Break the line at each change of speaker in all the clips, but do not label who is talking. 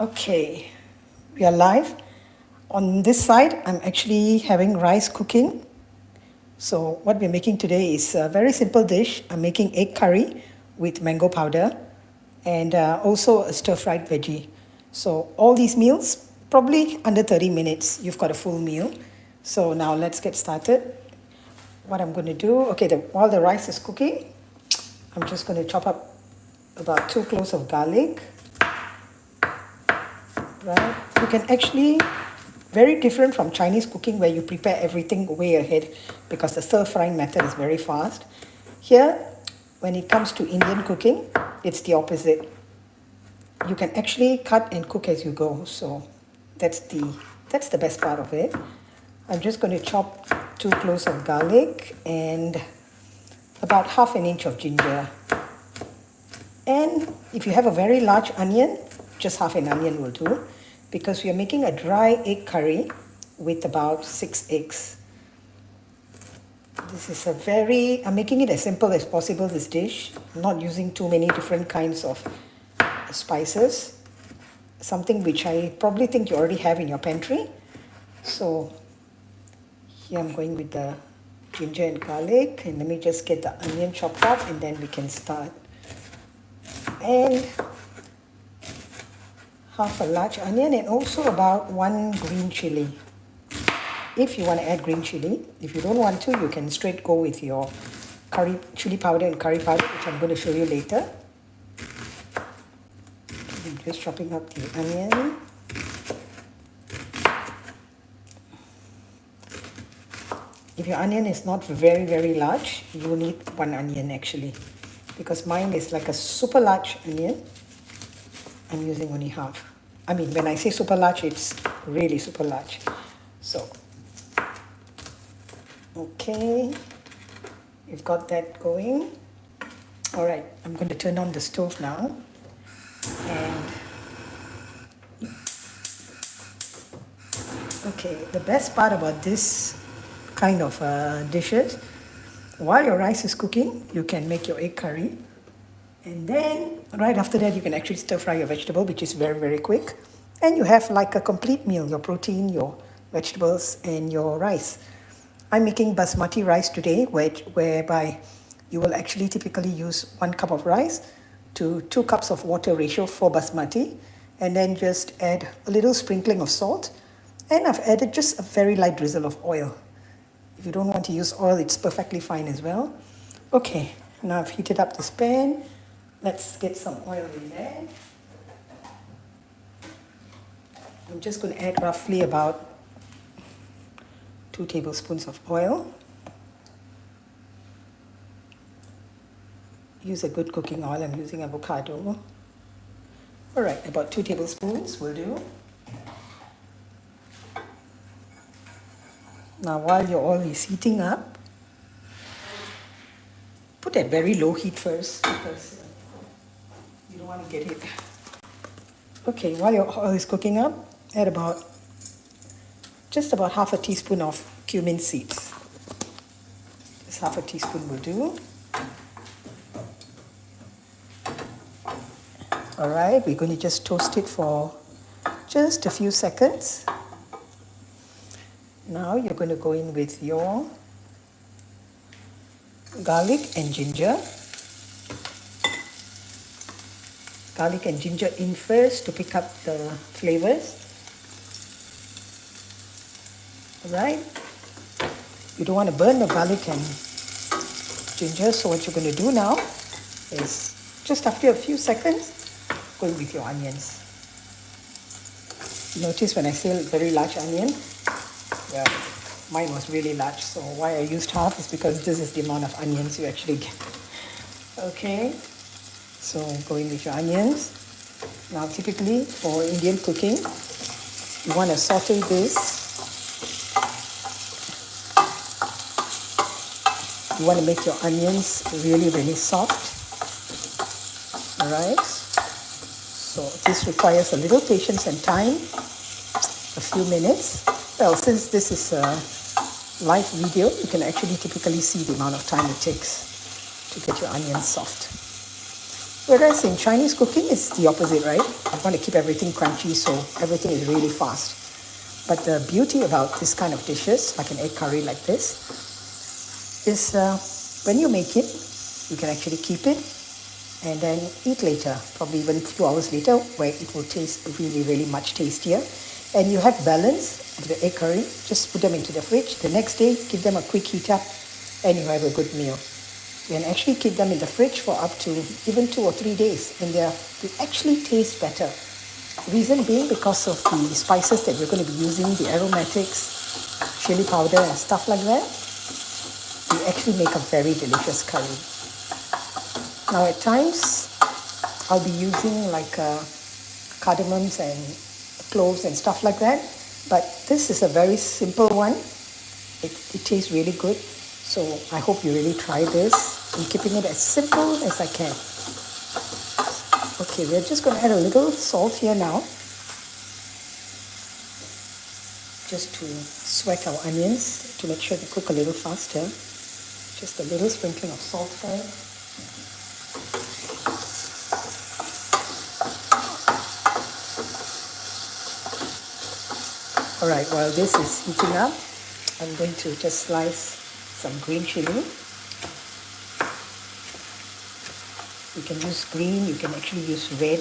Okay, we are live. On this side, I'm actually having rice cooking. So what we're making today is a very simple dish. I'm making egg curry with mango powder and also a stir-fried veggie. So all these meals, probably under 30 minutes, you've got a full meal. So now let's get started. What I'm going to do, okay, while the rice is cooking, I'm just going to chop up about 2 cloves of garlic. Right? You can actually, very different from Chinese cooking where you prepare everything way ahead because the stir-frying method is very fast. Here, when it comes to Indian cooking, it's the opposite. You can actually cut and cook as you go. So that's the best part of it. I'm just going to chop 2 cloves of garlic and about ½ an inch of ginger. And if you have a very large onion, just half an onion will do, because we are making a dry egg curry with about 6 eggs. This is I'm making it as simple as possible, this dish. I'm not using too many different kinds of spices. Something which I probably think you already have in your pantry. So here I'm going with the ginger and garlic, and let me just get the onion chopped up and then we can start. And half a large onion and also about 1 green chilli. If you want to add green chilli, if you don't want to, you can straight go with your chili powder and curry powder, which I'm going to show you later. I'm just chopping up the onion. If your onion is not very, very large, you need 1 onion actually, because mine is like a super large onion. I'm using only half. I mean, when I say super large, it's really super large. So, okay, we've got that going. All right, I'm going to turn on the stove now. And okay, the best part about this kind of dishes, while your rice is cooking, you can make your egg curry. And then right after that, you can actually stir fry your vegetable, which is very, very quick. And you have like a complete meal, your protein, your vegetables, and your rice. I'm making basmati rice today, whereby you will actually typically use 1 cup of rice to 2 cups of water ratio for basmati. And then just add a little sprinkling of salt. And I've added just a very light drizzle of oil. If you don't want to use oil, it's perfectly fine as well. Okay, now I've heated up this pan. Let's get some oil in there. I'm just going to add roughly about 2 tablespoons of oil. Use a good cooking oil. I'm using avocado. All right, about 2 tablespoons will do. Now, while your oil is heating up, put at very low heat first because you don't want to get it. Okay, while your oil is cooking up, add just about ½ a teaspoon of cumin seeds. Just ½ a teaspoon will do. All right, we're going to just toast it for just a few seconds. Now you're going to go in with your garlic and ginger. Garlic and ginger in first to pick up the flavors. Alright, you don't want to burn the garlic and ginger, so what you're going to do now is just after a few seconds, go in with your onions. Notice when I say very large onion, well, mine was really large, so why I used half is because this is the amount of onions you actually get. Okay, so go in with your onions. Now typically for Indian cooking, you want to saute this. You want to make your onions really, really soft. Alright, so this requires a little patience and time, a few minutes. Well, since this is a live video, you can actually typically see the amount of time it takes to get your onions soft. Whereas in Chinese cooking, it's the opposite, right? I want to keep everything crunchy, so everything is really fast. But the beauty about this kind of dishes, like an egg curry like this, is when you make it, you can actually keep it and then eat later, probably even a few hours later, where it will taste really, really much tastier. And you have balance of the egg curry. Just put them into the fridge. The next day, give them a quick heat up, and you have a good meal. You can actually keep them in the fridge for up to even 2 or 3 days, and they actually taste better. Reason being because of the spices that we're going to be using, the aromatics, chili powder and stuff like that. We actually make a very delicious curry. Now at times, I'll be using like cardamoms and cloves and stuff like that. But this is a very simple one. It tastes really good. So I hope you really try this. I'm keeping it as simple as I can. Okay, we're just going to add a little salt here now. Just to sweat our onions, to make sure they cook a little faster. Just a little sprinkling of salt there. Alright, while this is heating up, I'm going to just slice some green chilli. You can use green, you can actually use red,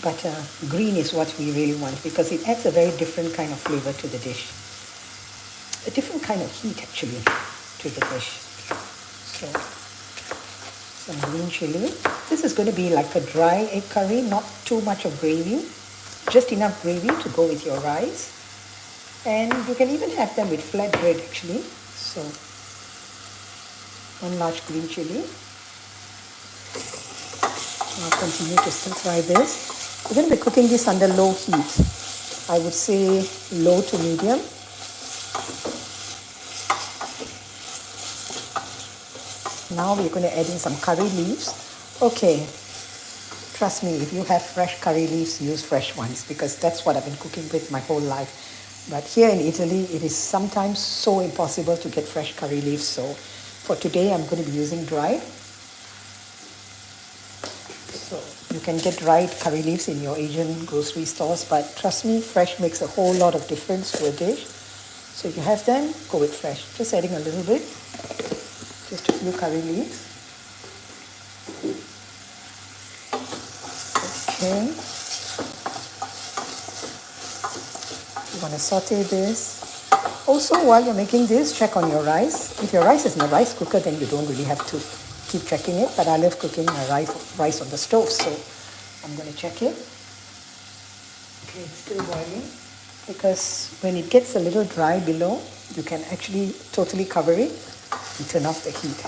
but green is what we really want because it adds a very different kind of flavor to the dish. A different kind of heat actually to the dish. So, some green chilli. This is going to be like a dry egg curry, not too much of gravy. Just enough gravy to go with your rice. And you can even have them with flat bread actually. So, one large green chilli. Now continue to stir fry this. We're going to be cooking this under low heat. I would say low to medium. Now we're going to add in some curry leaves. Okay, trust me, if you have fresh curry leaves, use fresh ones because that's what I've been cooking with my whole life. But here in Italy, it is sometimes so impossible to get fresh curry leaves. So for today, I'm going to be using dried. So you can get dried curry leaves in your Asian grocery stores, but trust me, fresh makes a whole lot of difference to a dish. So if you have them, go with fresh. Just adding a little bit, just a few curry leaves. Okay. You want to saute this. Also, while you're making this, check on your rice. If your rice is in a rice cooker, then you don't really have to keep checking it. But I love cooking my rice on the stove, so I'm going to check it. Okay, it's still boiling. Because when it gets a little dry below, you can actually totally cover it and turn off the heat.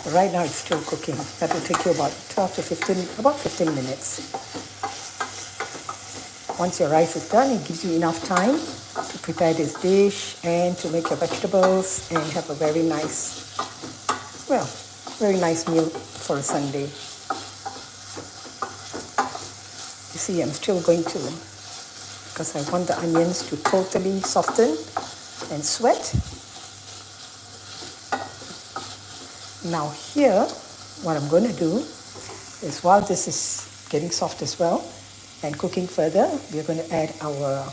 But right now, it's still cooking. That will take you about 15 minutes. Once your rice is done, it gives you enough time to prepare this dish and to make your vegetables and have a very nice meal for a Sunday. You see, I'm still going to, because I want the onions to totally soften and sweat. Now here, what I'm going to do is while this is getting soft as well, and cooking further, we're going to add our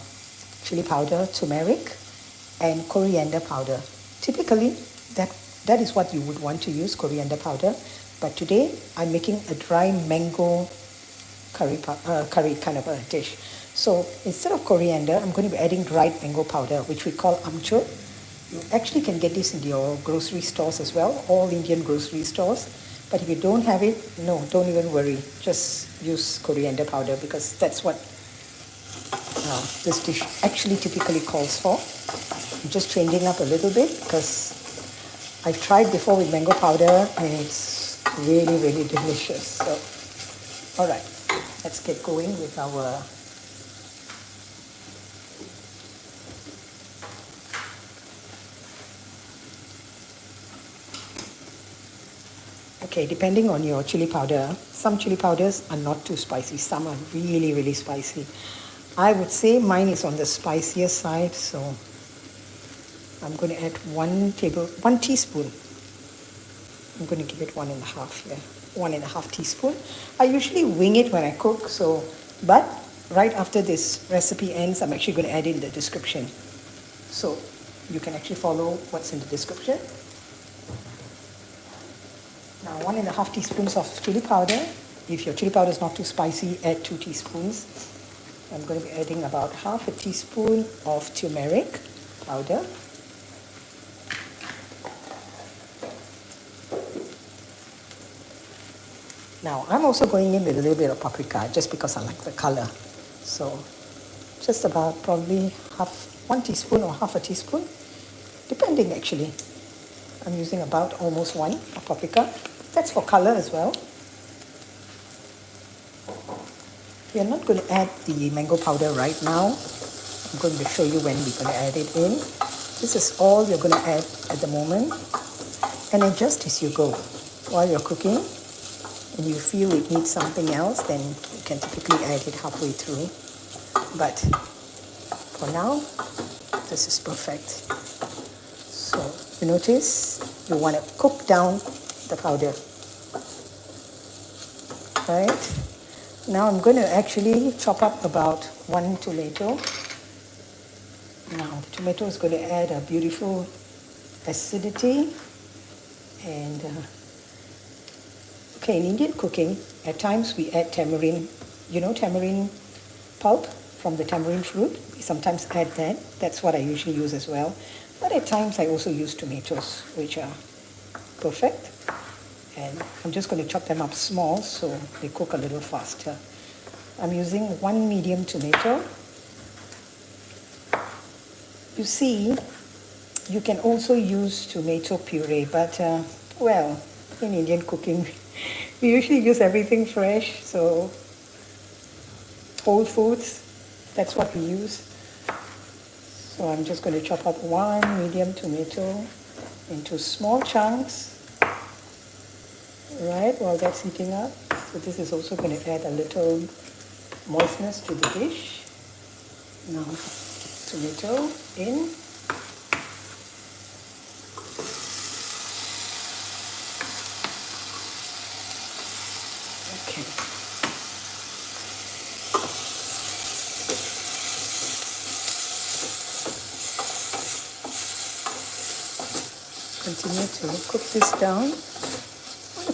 chili powder, turmeric, and coriander powder. Typically, that is what you would want to use, coriander powder. But today, I'm making a dry mango curry kind of a dish. So instead of coriander, I'm going to be adding dried mango powder, which we call amchur. You actually can get this in your grocery stores as well, all Indian grocery stores. But if you don't have it, no, don't even worry. Just use coriander powder because that's what this dish actually typically calls for. I'm just changing up a little bit because I've tried before with mango powder and it's really, really delicious. So, all right, let's get going with our Okay, depending on your chili powder, some chili powders are not too spicy, some are really, really spicy. I would say mine is on the spicier side, so I'm going to add 1 teaspoon. I'm going to give it 1.5 here. 1.5 teaspoon. I usually wing it when I cook, but right after this recipe ends, I'm actually going to add in the description. So you can actually follow what's in the description. Now 1.5 teaspoons of chili powder. If your chili powder is not too spicy, add 2 teaspoons. I'm going to be adding about half a teaspoon of turmeric powder. Now I'm also going in with a little bit of paprika just because I like the color. So just about probably 1 teaspoon or half a teaspoon, depending actually. I'm using about almost 1 of paprika. That's for color as well. We are not going to add the mango powder right now. I'm going to show you when we're going to add it in. This is all you're going to add at the moment. And adjust as you go. While you're cooking and you feel it needs something else, then you can typically add it halfway through. But for now, this is perfect. So you notice you want to cook down the powder. Right? Now I'm going to actually chop up about 1 tomato. Now the tomato is going to add a beautiful acidity. And okay, in Indian cooking, at times we add tamarind. You know tamarind pulp from the tamarind fruit? We sometimes add that. That's what I usually use as well. But at times I also use tomatoes, which are perfect. And I'm just going to chop them up small so they cook a little faster. I'm using 1 medium tomato. You see, you can also use tomato puree, but well, in Indian cooking, we usually use everything fresh, so whole foods, that's what we use. So I'm just going to chop up 1 medium tomato into small chunks. Right, while that's heating up. So this is also going to add a little moistness to the dish. Now, tomato in. Okay. Continue to cook this down.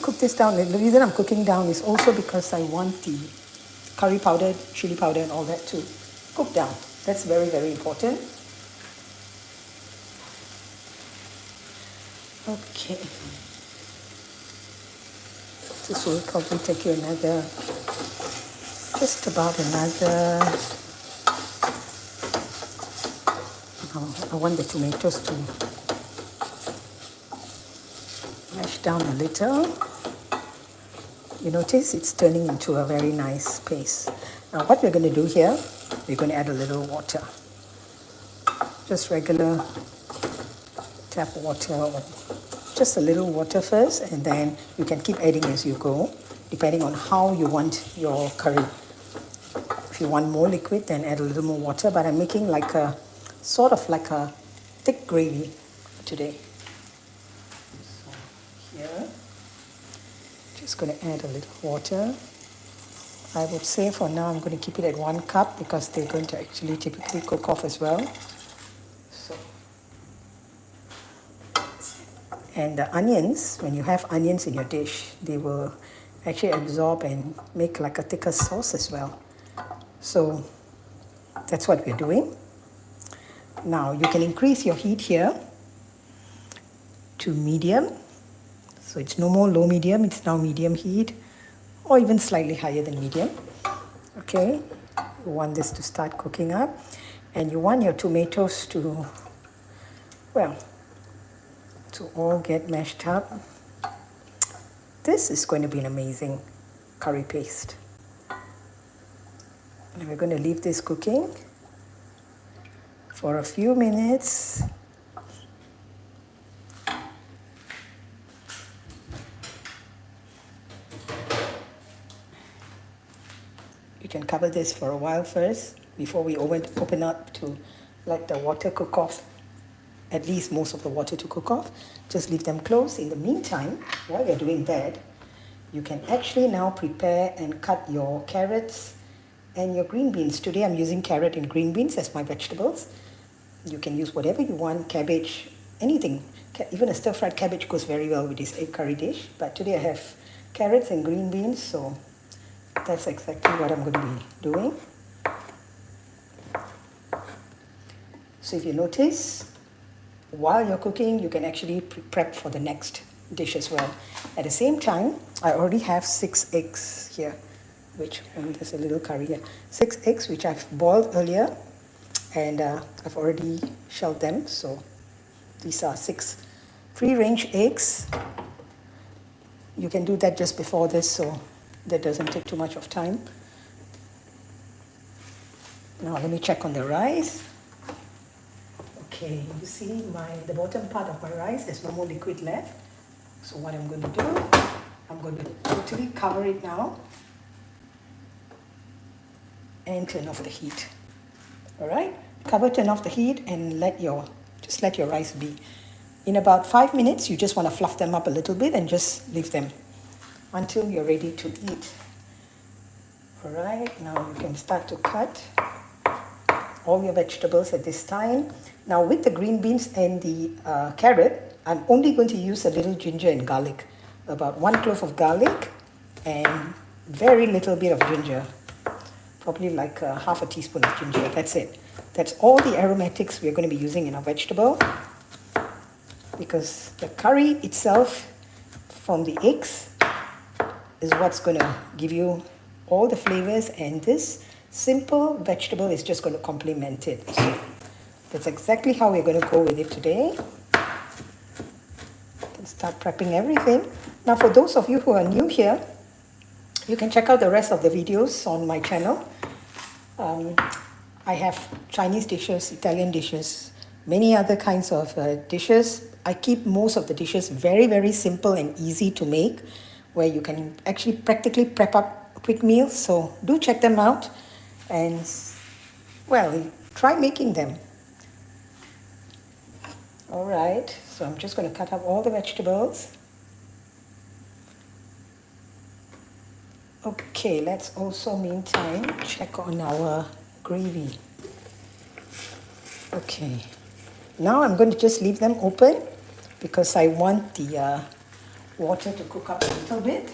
Cook this down. The reason I'm cooking down is also because I want the curry powder, chili powder and all that to cook down. That's very, very important. Okay. This will probably take you just about another, I want the tomatoes to mash down a little. You notice it's turning into a very nice paste. Now what we're going to do here, we're going to add a little water. Just regular tap water, or just a little water first, and then you can keep adding as you go, depending on how you want your curry. If you want more liquid, then add a little more water, but I'm making like a, sort of like a thick gravy today. Here, just going to add a little water. I would say for now I'm going to keep it at 1 cup because they're going to actually typically cook off as well. So, and the onions, when you have onions in your dish, they will actually absorb and make like a thicker sauce as well. So that's what we're doing. Now you can increase your heat here to medium. So it's no more low medium, it's now medium heat, or even slightly higher than medium. Okay, you want this to start cooking up, and you want your tomatoes to, well, to all get mashed up. This is going to be an amazing curry paste. And we're going to leave this cooking for a few minutes. You can cover this for a while first before we open up to let the water cook off, at least most of the water to cook off. Just leave them closed. In the meantime, while you're doing that, you can actually now prepare and cut your carrots and your green beans. Today I'm using carrot and green beans as my vegetables. You can use whatever you want, cabbage, anything. Even a stir-fried cabbage goes very well with this egg curry dish. But today I have carrots and green beans, so that's exactly what I'm going to be doing. So if you notice, while you're cooking, you can actually prep for the next dish as well. At the same time, I already have 6 eggs here, which, there's a little curry here. 6 eggs which I've boiled earlier, and I've already shelled them. So these are 6 free-range eggs. You can do that just before this, so that doesn't take too much of time. Now let me check on the rice. Okay, you see the bottom part of my rice, there's no more liquid left. So what I'm going to do, I'm going to totally cover it now and turn off the heat. Alright, cover, turn off the heat, and just let your rice be. In about 5 minutes, you just want to fluff them up a little bit and just leave them until you're ready to eat. Alright, now you can start to cut all your vegetables at this time. Now with the green beans and the carrot, I'm only going to use a little ginger and garlic. About 1 clove of garlic and very little bit of ginger. Probably like half a teaspoon of ginger, that's it. That's all the aromatics we're going to be using in our vegetable. Because the curry itself from the eggs is what's going to give you all the flavors, and this simple vegetable is just going to complement it. So that's exactly how we're going to go with it today. Can start prepping everything. Now for those of you who are new here, you can check out the rest of the videos on my channel. I have Chinese dishes, Italian dishes, many other kinds of dishes. I keep most of the dishes very, very simple and easy to make, where you can actually practically prep up a quick meal. So do check them out and, well, try making them. Alright, so I'm just going to cut up all the vegetables. Okay, let's also meantime check on our gravy. Okay, now I'm going to just leave them open because I want the water to cook up a little bit.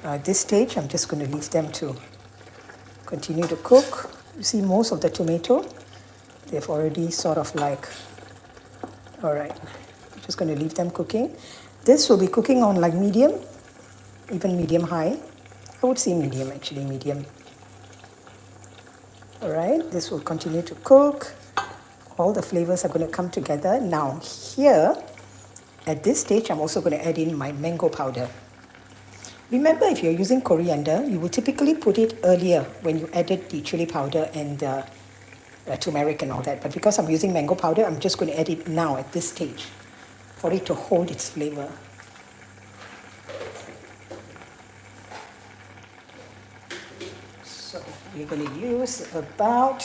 At this stage, I'm just going to leave them to continue to cook. You see most of the tomato, they've already sort of like, alright, I'm just going to leave them cooking. This will be cooking on like medium, even medium high. I would say medium, actually medium. Alright, this will continue to cook. All the flavors are going to come together. Now here, at this stage, I'm also going to add in my mango powder. Remember, if you're using coriander, you will typically put it earlier when you added the chili powder and turmeric and all that. But because I'm using mango powder, I'm just going to add it now at this stage for it to hold its flavor. So we're going to use about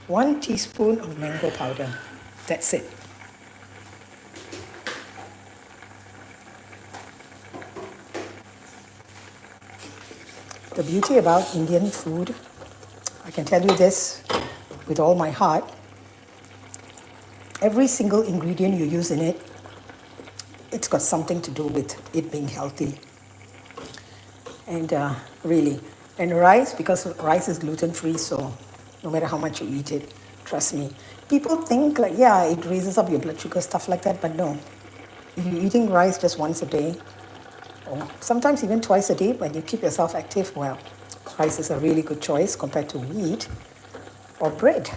1 teaspoon of mango powder. That's it. The beauty about Indian food, I can tell you this with all my heart, every single ingredient you use in it, it's got something to do with it being healthy. And really, and rice, because rice is gluten-free, so no matter how much you eat it, trust me. People think like, yeah, it raises up your blood sugar, stuff like that, but no. If you're eating rice just once a day, or sometimes even twice a day, when you keep yourself active, well, rice is a really good choice compared to wheat or bread.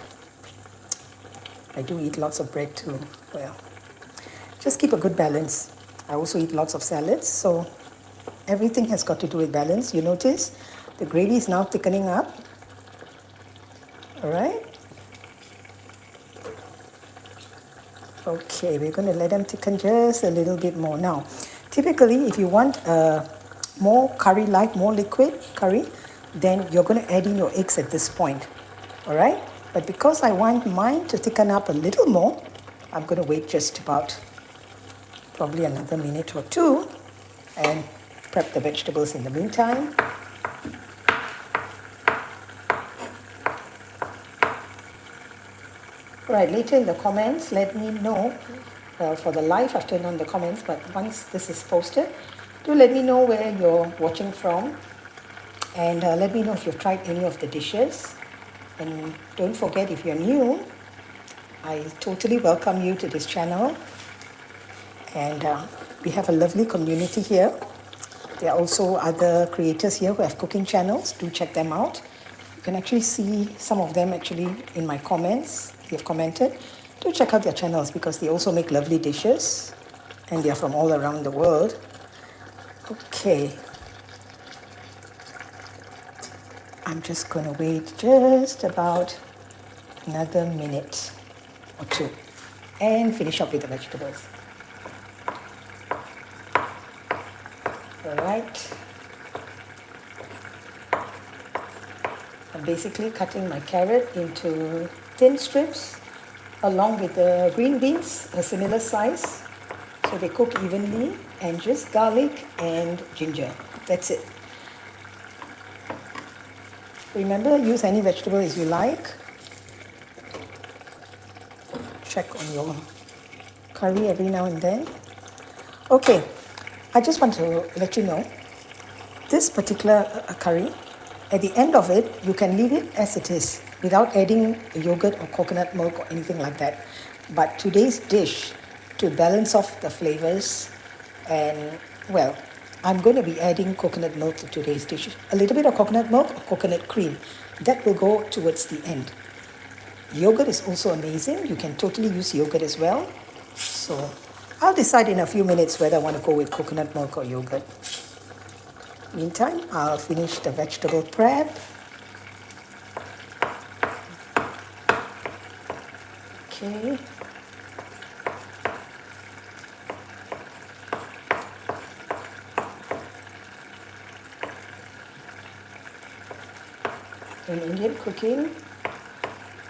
I do eat lots of bread too. Well, just keep a good balance. I also eat lots of salads, so everything has got to do with balance. You notice the gravy is now thickening up. All right. Okay, we're going to let them thicken just a little bit more. Now, typically, if you want more curry-like, more liquid curry, then you're going to add in your eggs at this point. All right? But because I want mine to thicken up a little more, I'm going to wait just about probably another minute or two. and prep the vegetables in the meantime. Right, later in the comments, let me know, for the live, I've turned on the comments, but once this is posted, do let me know where you're watching from, and let me know if you've tried any of the dishes. And don't forget, if you're new, I totally welcome you to this channel, and we have a lovely community here. There are also other creators here who have cooking channels. Do check them out. You can actually see some of them actually in my comments. They have commented. Do check out their channels because they also make lovely dishes, and they are from all around the world. Okay. I'm just going to wait just about another minute or two and finish up with the vegetables. All right. I'm basically cutting my carrot into thin strips along with the green beans, a similar size, so they cook evenly, and just garlic and ginger. That's it. Remember, use any vegetable as you like. Check on your curry every now and then. Okay, I just want to let you know, this particular curry, at the end of it, you can leave it as it is without adding yogurt or coconut milk or anything like that. But today's dish, to balance off the flavors, and well, I'm going to be adding coconut milk to today's dish. A little bit of coconut milk or coconut cream. That will go towards the end. Yogurt is also amazing. You can totally use yogurt as well. So I'll decide in a few minutes whether I want to go with coconut milk or yogurt. Meantime, I'll finish the vegetable prep. Okay. In Indian cooking,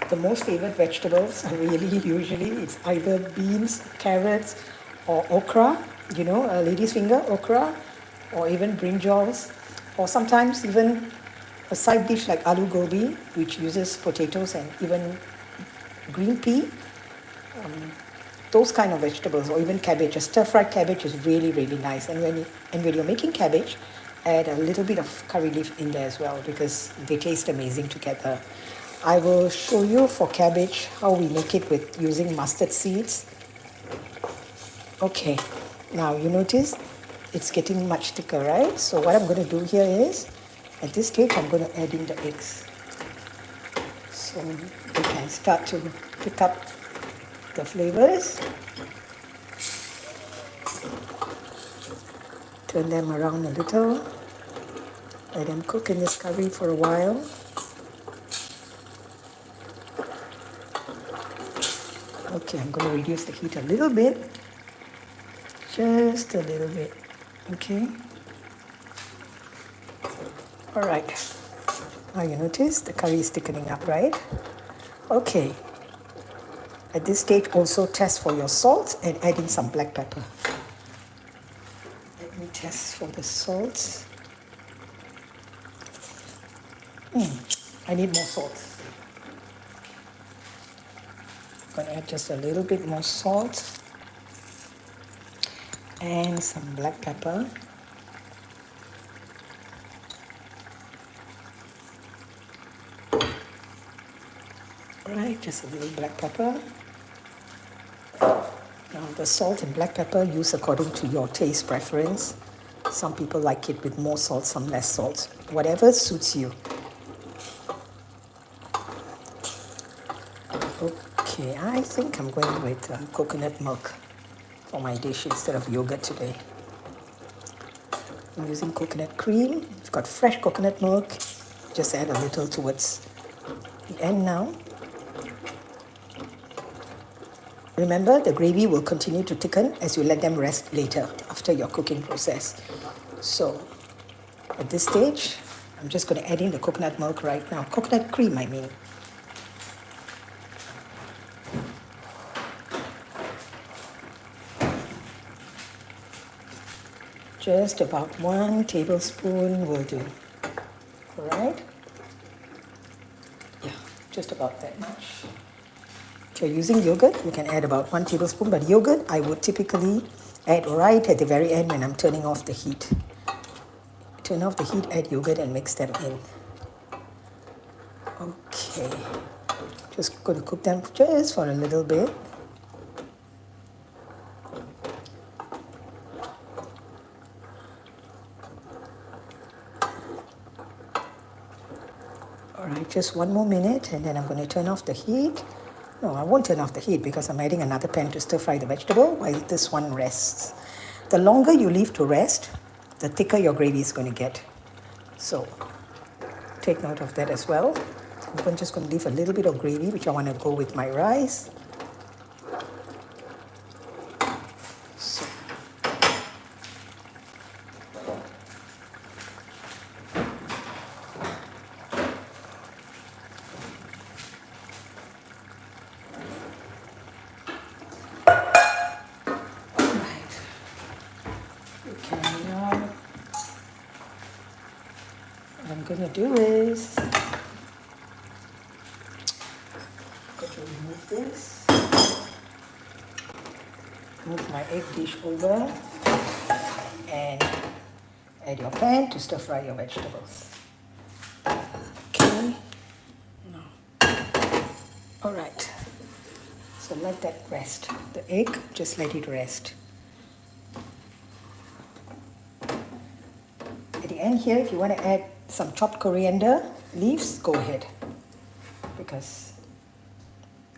the most favorite vegetables are really usually it's either beans, carrots, or okra, you know, a lady's finger, okra, or even brinjals, or sometimes even a side dish like aloo gobi, which uses potatoes and even green pea, those kind of vegetables, or even cabbage. A stir-fried cabbage is really, really nice. And when you're making cabbage, add a little bit of curry leaf in there as well because they taste amazing together. I will show you for cabbage how we make it with using mustard seeds. Okay, now you notice it's getting much thicker, right? So what I'm going to do here is, at this stage, I'm going to add in the eggs. So we can start to pick up the flavors. Turn them around a little. Let them cook in this curry for a while. Okay, I'm going to reduce the heat a little bit. Just a little bit. Okay. All right. Now you notice the curry is thickening up, right? Okay. At this stage, also test for your salt and add in some black pepper. Let me test for the salt. I need more salt. I'm going to add just a little bit more salt and some black pepper. Right, just a little black pepper. Now the salt and black pepper use according to your taste preference. Some people like it with more salt, some less salt. Whatever suits you. Okay, I think I'm going with coconut milk for my dish instead of yogurt today. I'm using coconut cream. I've got fresh coconut milk. Just add a little towards the end now. Remember, the gravy will continue to thicken as you let them rest later after your cooking process. So, at this stage, I'm just going to add in the coconut milk right now. Coconut cream, I mean. Just about 1 tablespoon will do. Alright? Yeah, just about that much. If you're using yogurt, you can add about 1 tablespoon, but yogurt I would typically add right at the very end when I'm turning off the heat. Turn off the heat, add yogurt and mix that in. Okay, just going to cook them just for a little bit. Alright, just 1 more minute and then I'm going to turn off the heat. No, I won't turn off the heat because I'm adding another pan to stir fry the vegetable while this one rests. The longer you leave to rest, the thicker your gravy is going to get. So take note of that as well. I'm just going to leave a little bit of gravy which I want to go with my rice. So. What I'm going to do is remove this, move my egg dish over and add your pan to stir fry your vegetables. Okay, now, alright, so let that rest. The egg, just let it rest. At the end here, if you want to add some chopped coriander leaves, go ahead, because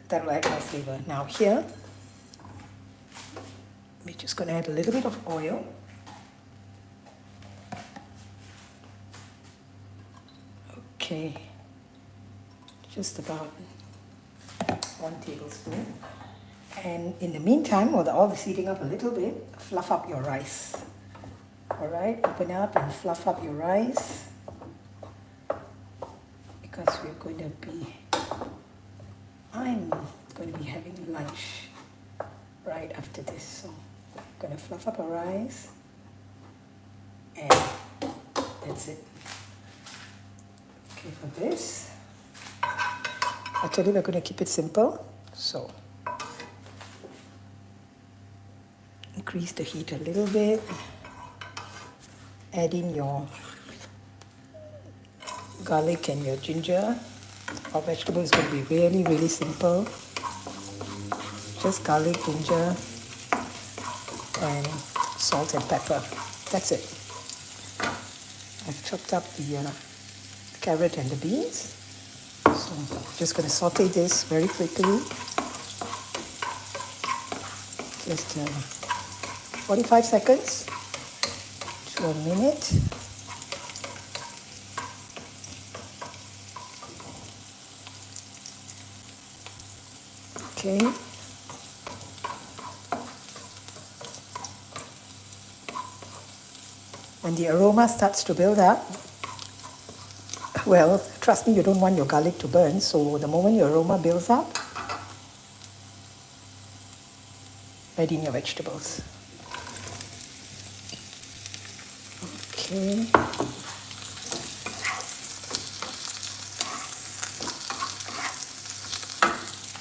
that will add more flavor. Now here, we're just going to add a little bit of oil. Okay, just about 1 tablespoon. And in the meantime, while all this heating up a little bit, fluff up your rice. Alright, open up and fluff up your rice, because we're going to be, I'm going to be having lunch right after this. So I'm going to fluff up our rice and that's it. Okay, for this, actually we're going to keep it simple. So increase the heat a little bit. Add in your garlic and your ginger. Our vegetable is going to be really, really simple. Just garlic, ginger, and salt and pepper. That's it. I've chopped up the carrot and the beans. So I'm just going to saute this very quickly. Just 45 seconds to a minute. Okay. When the aroma starts to build up, well, trust me, you don't want your garlic to burn, so the moment your aroma builds up, add in your vegetables. Okay.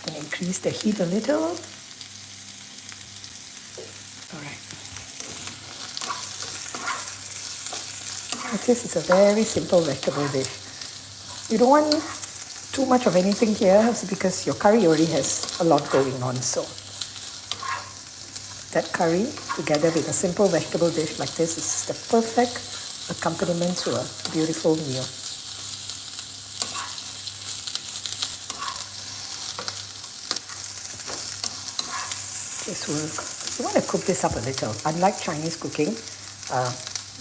And increase the heat a little. Alright. This is a very simple vegetable dish. You don't want too much of anything here because your curry already has a lot going on. So that curry together with a simple vegetable dish like this is the perfect accompaniment to a beautiful meal. This will, you want to cook this up a little. Unlike Chinese cooking,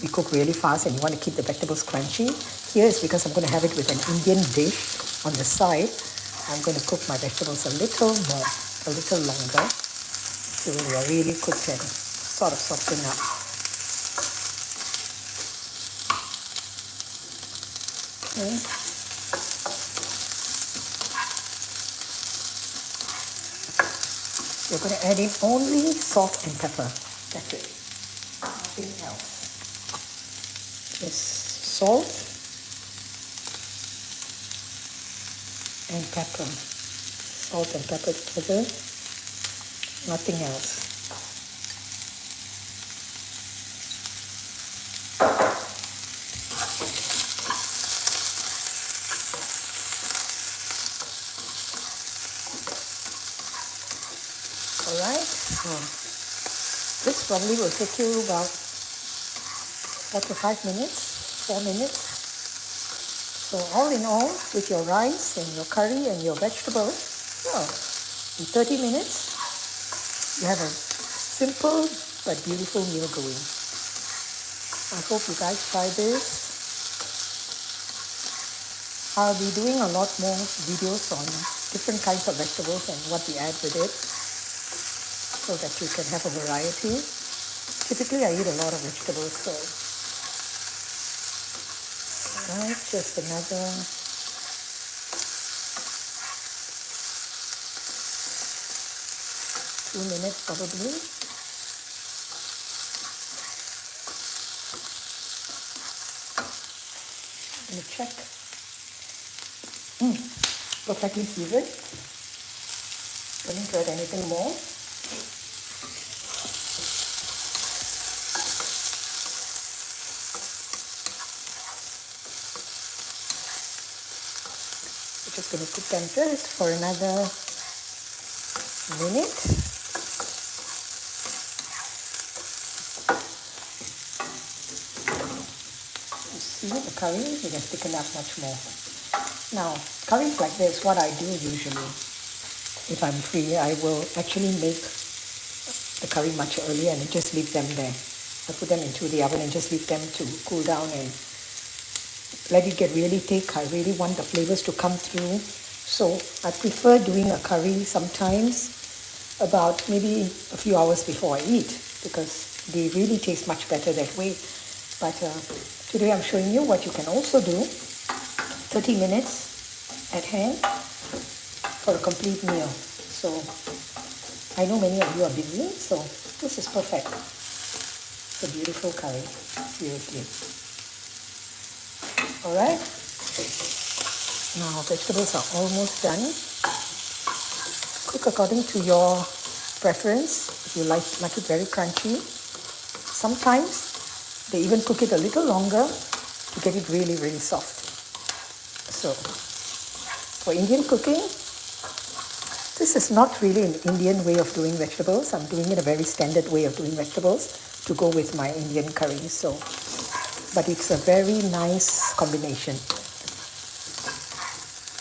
we cook really fast and you want to keep the vegetables crunchy. Here is because I'm going to have it with an Indian dish on the side. I'm going to cook my vegetables a little more, a little longer, till they are really cooked and sort of soften up. Okay. You're going to add in only salt and pepper. That's it. Nothing else. salt and pepper. Salt and pepper together, nothing else. Alright, this probably will take you about 4 to 5 minutes, 4 minutes. So all in all, with your rice and your curry and your vegetables, well, in 30 minutes, you have a simple but beautiful meal going. I hope you guys try this. I'll be doing a lot more videos on different kinds of vegetables and what we add with it, so that you can have a variety. Typically, I eat a lot of vegetables, so alright, just another 2 minutes probably. Let me check. Perfectly seasoned. Don't need to add anything more. We're just going to cook them just for another minute. You see the curry, it has thickened up much more. Now, curries like this, what I do usually, if I'm free, I will actually make the curry much earlier and just leave them there. I put them into the oven and just leave them to cool down and let it get really thick. I really want the flavors to come through. So I prefer doing a curry sometimes about maybe a few hours before I eat, because they really taste much better that way. But today I'm showing you what you can also do. 30 minutes at hand for a complete meal. So I know many of you are busy, so this is perfect. It's a beautiful curry, seriously. Alright, now vegetables are almost done. Cook according to your preference. If you like it very crunchy. Sometimes they even cook it a little longer to get it really, really soft. So, for Indian cooking, this is not really an Indian way of doing vegetables. I'm doing it a very standard way of doing vegetables to go with my Indian curry. So, but it's a very nice combination.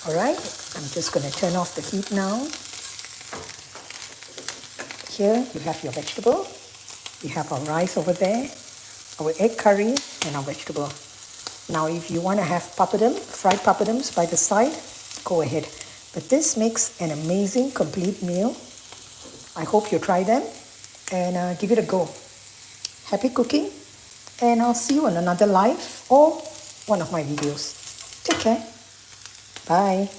Alright, I'm just going to turn off the heat now. Here you have your vegetable. We have our rice over there, our egg curry, and our vegetable. Now, if you want to have papadum, fried papadums by the side, go ahead. But this makes an amazing complete meal. I hope you try them and give it a go. Happy cooking, and I'll see you on another live or one of my videos. Take care. Bye.